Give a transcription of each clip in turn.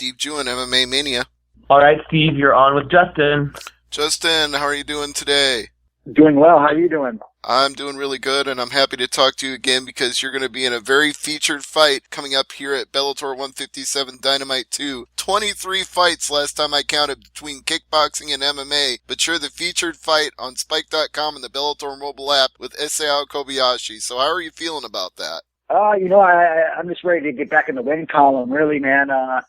Steve Jewin, MMA Mania. All right, Steve, you're on with Justin. Justin, how are you doing today? Doing well. How are you doing? I'm doing really good, and I'm happy to talk to you again because you're going to be in a very featured fight coming up here at Bellator 157 Dynamite 2. 23 fights last time I counted between kickboxing and MMA, but you're the featured fight on Spike.com and the Bellator mobile app with Isao Kobayashi. So how are you feeling about that? I'm just ready to get back in the win column, really, man. I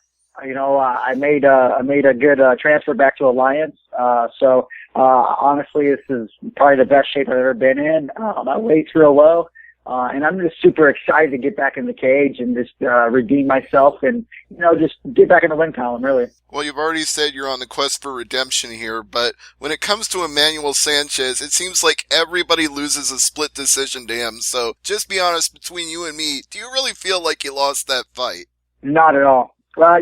made a good transfer back to Alliance. Honestly, this is probably the best shape I've ever been in. My weight's real low, and I'm just super excited to get back in the cage and just redeem myself and just get back in the win column, really. Well, you've already said you're on the quest for redemption here, but when it comes to Emmanuel Sanchez, it seems like everybody loses a split decision to him. So just be honest, between you and me, do you really feel like you lost that fight? Not at all. I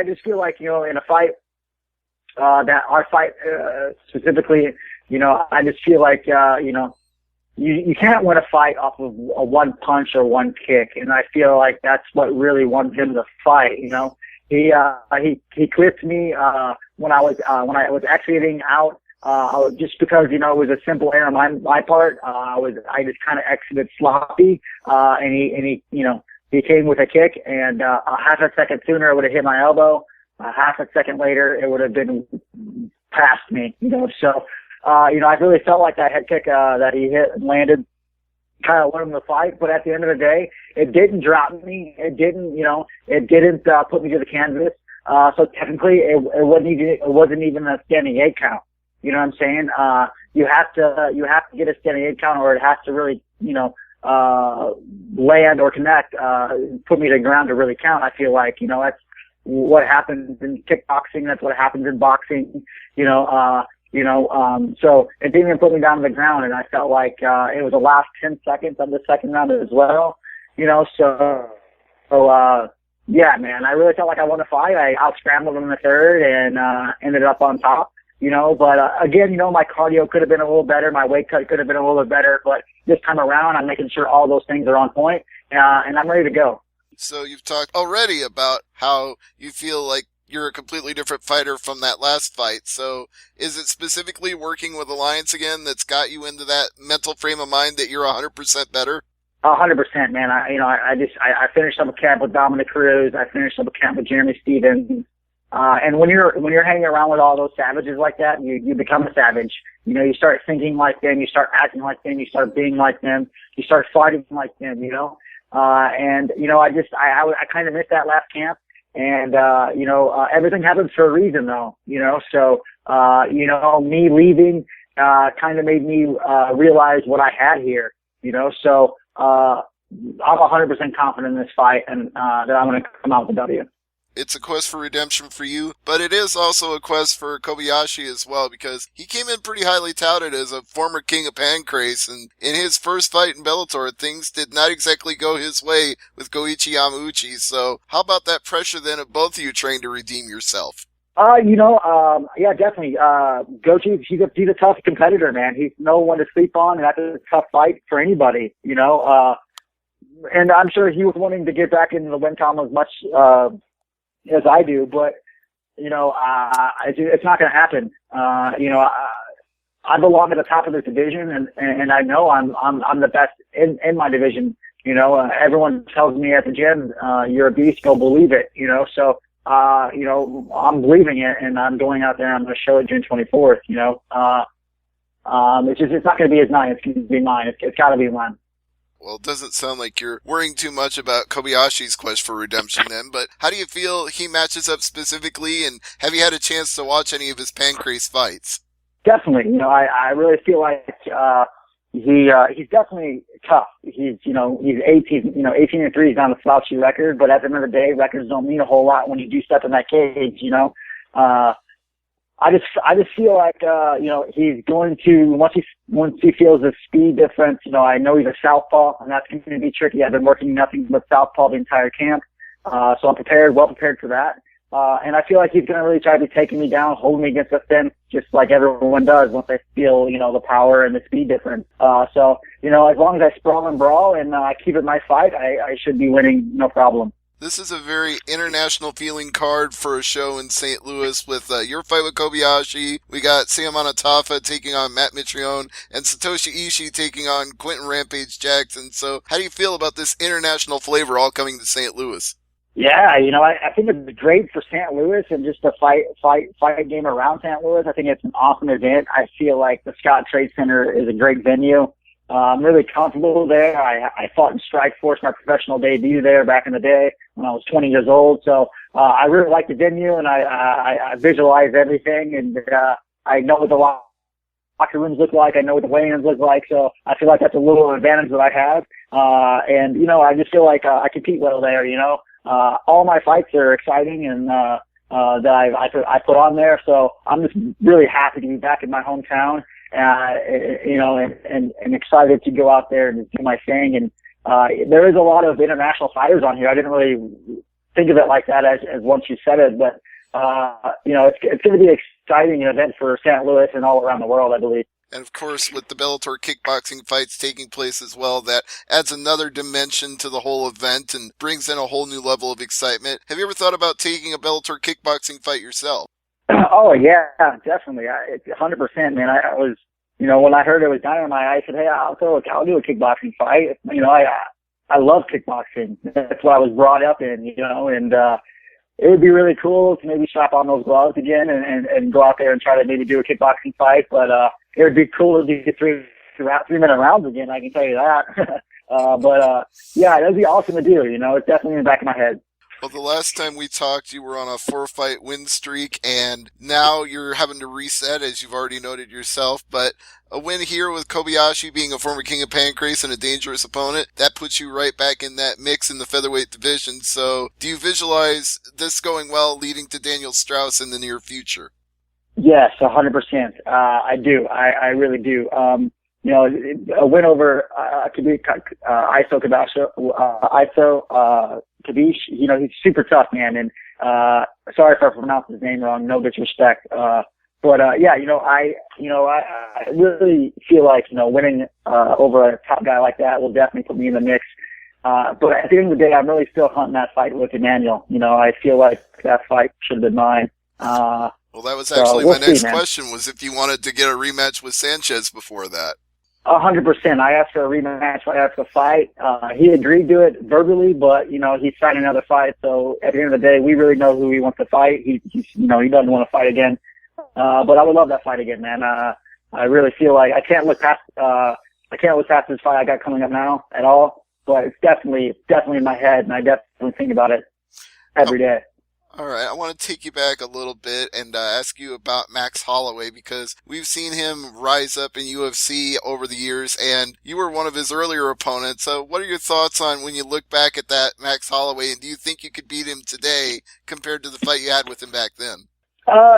just feel like, in a fight, that our fight, specifically, I just feel like, you can't win a fight off of a one punch or one kick. And I feel like that's what really won him the fight. He clipped me, when I was exiting out, just because, it was a simple error on my part. I just kind of exited sloppy, and he came with a kick, and a half a second sooner it would have hit my elbow. Half a second later it would have been past me. So I really felt like that head kick that he hit and landed kind of won him the fight. But at the end of the day, it didn't drop me. It didn't put me to the canvas. So technically, it wasn't even a standing 8 count. You know what I'm saying? You have to get a standing 8 count, or it has to really land or connect, put me to the ground to really count. I feel like, that's what happens in kickboxing. That's what happens in boxing, so it didn't even put me down to the ground. And I felt like, it was the last 10 seconds of the second round as well, yeah, man, I really felt like I won the fight. I out-scrambled him in the third and, ended up on top. But again, my cardio could have been a little better. My weight cut could have been a little bit better. But this time around, I'm making sure all those things are on point, and I'm ready to go. So you've talked already about how you feel like you're a completely different fighter from that last fight. So is it specifically working with Alliance again that's got you into that mental frame of mind that you're 100% better? 100%, man. I finished up a camp with Dominic Cruz. I finished up a camp with Jeremy Stevens. And when you're hanging around with all those savages like that, you become a savage. You start thinking like them, you start acting like them, you start being like them, you start fighting like them, I kind of missed that last camp. And, everything happens for a reason though, so, me leaving, kind of made me, realize what I had here, so, I'm 100% confident in this fight and, that I'm going to come out with a W. It's a quest for redemption for you, but it is also a quest for Kobayashi as well, because he came in pretty highly touted as a former king of Pancrase, and in his first fight in Bellator, things did not exactly go his way with Goichi Yamauchi. So how about that pressure then of both of you trying to redeem yourself? Yeah, definitely. Goichi, he's a tough competitor, man. He's no one to sleep on, and that's a tough fight for anybody, and I'm sure he was wanting to get back into the win column as much, as I do, but it's not going to happen. I belong at the top of this division, and I know I'm the best in my division. Everyone tells me at the gym, you're a beast, go believe it. So I'm believing it, and I'm going out there and I'm going to show it June 24th. It's not going to be his night. It's going to be mine. It's got to be mine. Well, it doesn't sound like you're worrying too much about Kobayashi's quest for redemption then, but how do you feel he matches up specifically, and have you had a chance to watch any of his Pancrase fights? Definitely. I really feel like he's definitely tough. He's 18, 18-3 is not a slouchy record, but at the end of the day, records don't mean a whole lot when you do step in that cage, I just feel like, he's going to, once he feels the speed difference, I know he's a southpaw, and that's going to be tricky. I've been working nothing but southpaw the entire camp. So I'm well prepared for that. And I feel like he's going to really try to be taking me down, holding me against the fence, just like everyone does once they feel, the power and the speed difference. So, as long as I sprawl and brawl and, I keep it my fight, I should be winning, no problem. This is a very international feeling card for a show in St. Louis with your fight with Kobayashi. We got Sam Onatafa taking on Matt Mitrione and Satoshi Ishii taking on Quentin Rampage Jackson. So how do you feel about this international flavor all coming to St. Louis? Yeah, I think it's great for St. Louis and just the fight game around St. Louis. I think it's an awesome event. I feel like the Scott Trade Center is a great venue. I'm really comfortable there. I fought in Strikeforce, my professional debut there back in the day when I was 20 years old. So, I really like the venue and I visualize everything and, I know what the locker rooms look like. I know what the weigh-ins look like. So I feel like that's a little advantage that I have. I just feel like, I compete well there, all my fights are exciting and, that I put on there. So I'm just really happy to be back in my hometown. And excited to go out there and do my thing. And, there is a lot of international fighters on here. I didn't really think of it like that as once you said it, but, it's going to be an exciting event for St. Louis and all around the world, I believe. And of course, with the Bellator kickboxing fights taking place as well, that adds another dimension to the whole event and brings in a whole new level of excitement. Have you ever thought about taking a Bellator kickboxing fight yourself? Oh yeah, definitely. 100%, man. I was, when I heard it was Dynamite, I said, hey, I'll do a kickboxing fight. I love kickboxing. That's what I was brought up in, and, it would be really cool to maybe strap on those gloves again and go out there and try to maybe do a kickboxing fight. But, it would be cool to do 3-minute rounds again. I can tell you that. Yeah, that'd be awesome to do. It's definitely in the back of my head. Well, the last time we talked, you were on a 4-fight win streak, and now you're having to reset, as you've already noted yourself. But a win here with Kobayashi being a former King of Pancrase and a dangerous opponent, that puts you right back in that mix in the featherweight division. So do you visualize this going well, leading to Daniel Strauss in the near future? Yes, 100%. I do. I really do. A win over Isao Kobayashi, he's super tough, man. And sorry if I pronounced his name wrong. No disrespect. I really feel like winning over a top guy like that will definitely put me in the mix. But at the end of the day, I'm really still hunting that fight with Emmanuel. I feel like that fight should have been mine. Well, that was actually my next question, was if you wanted to get a rematch with Sanchez before that. 100%. I asked for a rematch. I asked for a fight. He agreed to it verbally, but, he's signed another fight. So at the end of the day, we really know who he wants to fight. He doesn't want to fight again. But I would love that fight again, man. I really feel like I can't look past this fight I got coming up now at all. But it's definitely in my head, and I definitely think about it every day. All right, I want to take you back a little bit and ask you about Max Holloway, because we've seen him rise up in UFC over the years, and you were one of his earlier opponents. So what are your thoughts on when you look back at that Max Holloway, and do you think you could beat him today compared to the fight you had with him back then?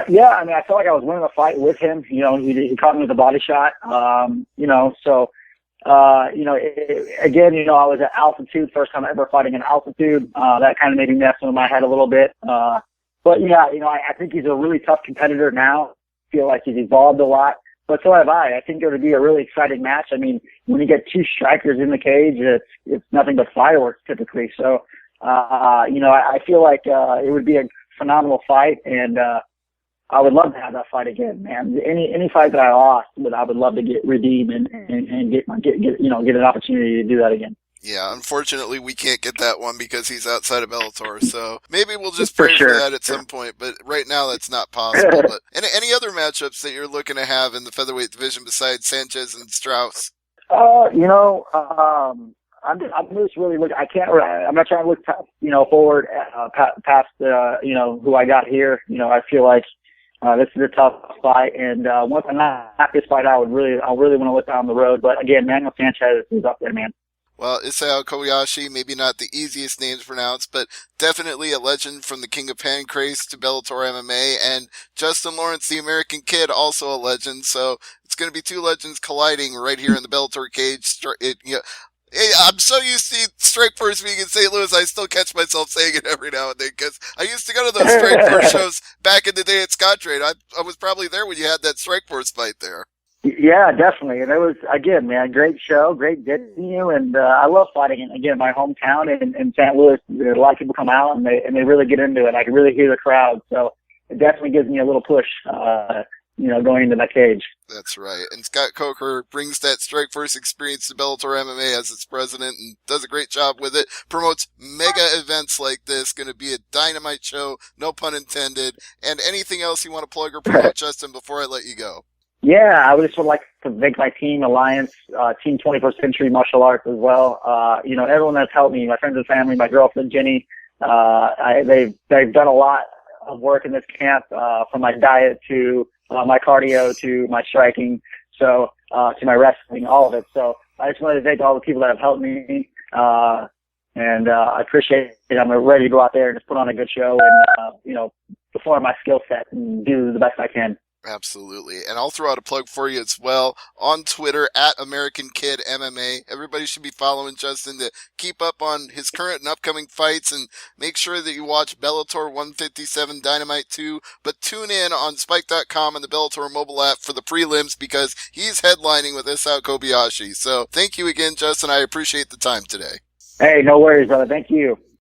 Yeah, I felt like I was winning the fight with him. He caught me with a body shot. Again, I was at altitude, first time ever fighting in altitude. That kind of made me mess with my head a little bit. But yeah, I think he's a really tough competitor now. I feel like he's evolved a lot, but so have I. I think it would be a really exciting match. I mean, when you get two strikers in the cage, it's nothing but fireworks typically. So, I feel like, it would be a phenomenal fight, and, I would love to have that fight again, man. Any fight that I lost, but I would love to get redeemed and get an opportunity to do that again. Yeah, unfortunately, we can't get that one because he's outside of Bellator. So maybe we'll just pray for that at some point. But right now, that's not possible. But any other matchups that you're looking to have in the featherweight division besides Sanchez and Strauss? I'm just really looking. I'm not trying to look, forward past who I got here. I feel like. This is a tough fight, and once I knock this fight out, I really want to look down the road. But again, Manuel Sanchez is up there, man. Well, Isao Kobayashi, maybe not the easiest name to pronounce, but definitely a legend from the King of Pancrase to Bellator MMA, and Justin Lawrence, the American Kid, also a legend. So it's going to be two legends colliding right here in the Bellator cage. I'm so used to Strikeforce being in St. Louis, I still catch myself saying it every now and then, because I used to go to those Strikeforce shows back in the day at Scott Trade. I was probably there when you had that Strikeforce fight there. Yeah, definitely. And it was, again, man, great show, great getting you. And I love fighting in, again, my hometown in St. Louis. A lot of people come out and they really get into it. I can really hear the crowd. So it definitely gives me a little push, going into that cage. That's right. And Scott Coker brings that Strikeforce experience to Bellator MMA as its president and does a great job with it. Promotes mega events like this. Going to be a dynamite show, no pun intended. And anything else you want to plug or promote, Justin, before I let you go? Yeah, I just would like to thank my team, Alliance, Team 21st Century Martial Arts as well. Everyone that's helped me, my friends and family, my girlfriend, Jenny, they've done a lot of work in this camp, from my diet to my cardio to my striking, to my wrestling, all of it. So I just wanted to thank all the people that have helped me, and I appreciate it. I'm ready to go out there and just put on a good show and, perform my skill set and do the best I can. Absolutely. And I'll throw out a plug for you as well on Twitter at American Kid MMA. Everybody should be following Justin to keep up on his current and upcoming fights, and make sure that you watch Bellator 157 Dynamite 2, but tune in on Spike.com and the Bellator mobile app for the prelims because he's headlining with Isao Kobayashi. So thank you again, Justin. I appreciate the time today. Hey, no worries, brother. Thank you.